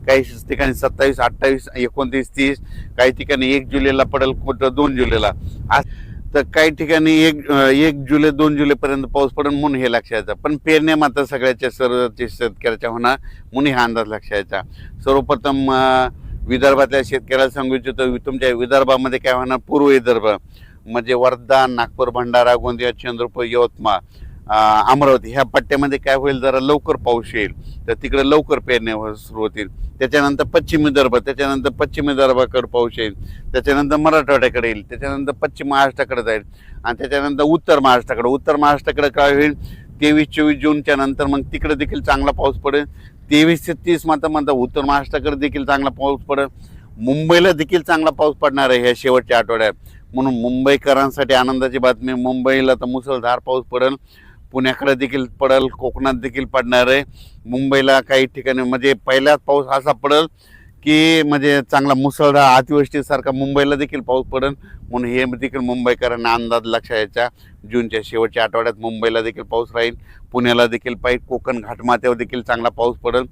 काही ठिकाणी 27, 28, 29, 30, काही ठिकाणी 1 जुलैला पडेल, 2 जुलैला. तर काही ठिकाणी 1 जुलै 2 जुलैपर्यंत पाऊस पडेल म्हणून हे लक्षात यायचं. पण पेरण्या मात्र सगळ्याच्या सर्वचे शेतकऱ्याच्या होणार म्हणून हा अंदाज लक्षात यायचा. सर्वप्रथम विदर्भातल्या शेतकऱ्याला सांगू इच्छितो, तुमच्या विदर्भामध्ये काय होणार, पूर्व विदर्भ म्हणजे वर्धा, नागपूर, भंडारा, गोंदिया, चंद्रपूर, यवतमाळ, अमरावती ह्या पट्ट्यामध्ये काय होईल, जरा लवकर पाऊस येईल, तर तिकडे लवकर पेरण्या सुरू होतील. त्याच्यानंतर पश्चिम विदर्भ, त्याच्यानंतर पश्चिम विदर्भाकडे पाऊस येईल, त्याच्यानंतर मराठवाड्याकडे येईल, त्याच्यानंतर पश्चिम महाराष्ट्राकडे जाईल आणि त्याच्यानंतर उत्तर महाराष्ट्राकडे काय होईल, 23-24 जूनच्या नंतर मग तिकडे देखील चांगला पाऊस पडेल. 23 ते 30 मात्र उत्तर महाराष्ट्राकडे देखील चांगला पाऊस पडेल. मुंबईला देखील चांगला पाऊस पडणार आहे ह्या शेवटच्या आठवड्यात. म्हणून मुंबईकरांसाठी आनंदाची बातमी, मुंबईला तर मुसळधार पाऊस पडेल, पुण्याकडे देखील पडेल, कोकणात देखील पडणार आहे. मुंबईला काही ठिकाणी म्हणजे पहिल्याच पाऊस असा पडेल की म्हणजे चांगला मुसळधार अतिवृष्टीसारखा मुंबईला देखील पाऊस पडेल. म्हणून हे देखील मुंबईकरांना अंदाज लक्षात यायचा. जूनच्या शेवटच्या आठवड्यात मुंबईला देखील पाऊस राहील, पुण्याला देखील पाहिजे, कोकण घाटमाथ्यावर देखील चांगला पाऊस पडेल.